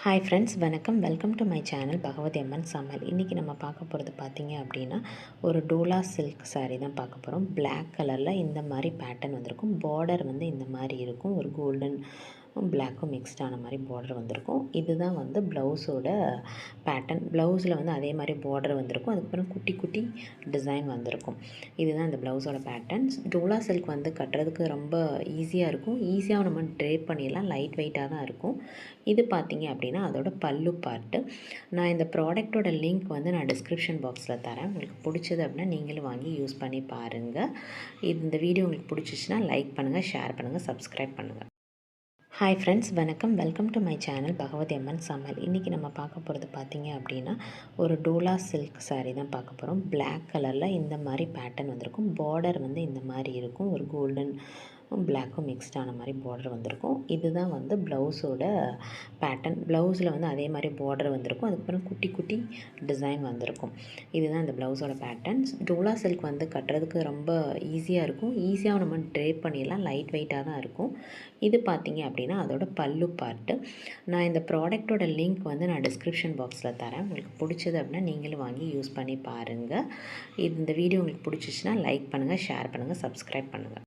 Hi friends, வணக்கம். Welcome to my channel Bhagavathi Amman Samayal. இன்றைக்கி நம்ம பார்க்க போகிறது பார்த்திங்க அப்படின்னா, ஒரு டோலா சில்க் சாரீ தான் பார்க்க போகிறோம். பிளாக் கலரில் இந்த மாதிரி பேட்டர்ன் வந்திருக்கும். பார்டர் வந்து இந்த மாதிரி இருக்கும். ஒரு கோல்டன் பிளாக்கும் மிக்ஸ்ட் ஆன மாதிரி பார்டர் வந்திருக்கும். இதுதான் வந்து ப்ளவுஸோட பேட்டர்ன். ப்ளவுஸில் வந்து அதே மாதிரி பார்டர் வந்திருக்கும். அதுக்கப்புறம் குட்டி குட்டி டிசைன் வந்திருக்கும். இதுதான் இந்த ப்ளவுஸோட பேட்டர்ன்ஸ். டோலா சில்க் வந்து கட்டுறதுக்கு ரொம்ப ஈஸியாக இருக்கும். ஈஸியாக நம்ம ட்ரேப் பண்ணிடலாம். லைட் வெயிட்டாக தான் இருக்கும். இது பார்த்திங்க அப்படின்னா அதோட பல்லு பார்ட்டு. நான் இந்த ப்ராடக்டோட லிங்க் வந்து நான் டிஸ்கிரிப்ஷன் பாக்ஸில் தரேன். உங்களுக்கு பிடிச்சது அப்படின்னா நீங்களும் வாங்கி யூஸ் பண்ணி பாருங்கள். இந்த வீடியோ உங்களுக்கு பிடிச்சிச்சின்னா லைக் பண்ணுங்கள், ஷேர் பண்ணுங்கள், சப்ஸ்கிரைப் பண்ணுங்கள். ஹாய் ஃப்ரெண்ட்ஸ், வணக்கம். Welcome to my channel Bhagavathi Amman Samayal. இன்றைக்கி நம்ம பார்க்க போகிறது பார்த்திங்க அப்படின்னா, ஒரு டோலா சில்க் சாரீ தான் பார்க்க போகிறோம். பிளாக் கலரில் இந்த மாதிரி பேட்டர்ன் வந்திருக்கும். பார்டர் வந்து இந்த மாதிரி இருக்கும். ஒரு கோல்டன் பிளாக்கும் மிக்ஸ்ட் ஆன மாதிரி பார்டர் வந்திருக்கும். இதுதான் வந்து ப்ளவுஸோட பேட்டர்ன். ப்ளவுஸில் வந்து அதே மாதிரி பார்டர் வந்திருக்கும். அதுக்கப்புறம் குட்டி குட்டி டிசைன் வந்திருக்கும். இதுதான் இந்த ப்ளவுஸோட பேட்டர்ன்ஸ். டோலா சில்க் வந்து கட்டுறதுக்கு ரொம்ப ஈஸியாக இருக்கும். ஈஸியாக நம்ம ட்ரேப் பண்ணிடலாம். லைட் வெயிட்டாக தான் இருக்கும். இது பார்த்திங்க அப்படின்னா அதோட பல்லு பார்ட்டு. நான் இந்த ப்ராடக்டோட லிங்க் வந்து நான் டிஸ்கிரிப்ஷன் பாக்ஸில் தரேன். உங்களுக்கு பிடிச்சது அப்படின்னா நீங்களும் வாங்கி யூஸ் பண்ணி பாருங்கள். இந்த வீடியோ உங்களுக்கு பிடிச்சிச்சின்னா லைக் பண்ணுங்கள், ஷேர் பண்ணுங்கள், சப்ஸ்கிரைப் பண்ணுங்கள்.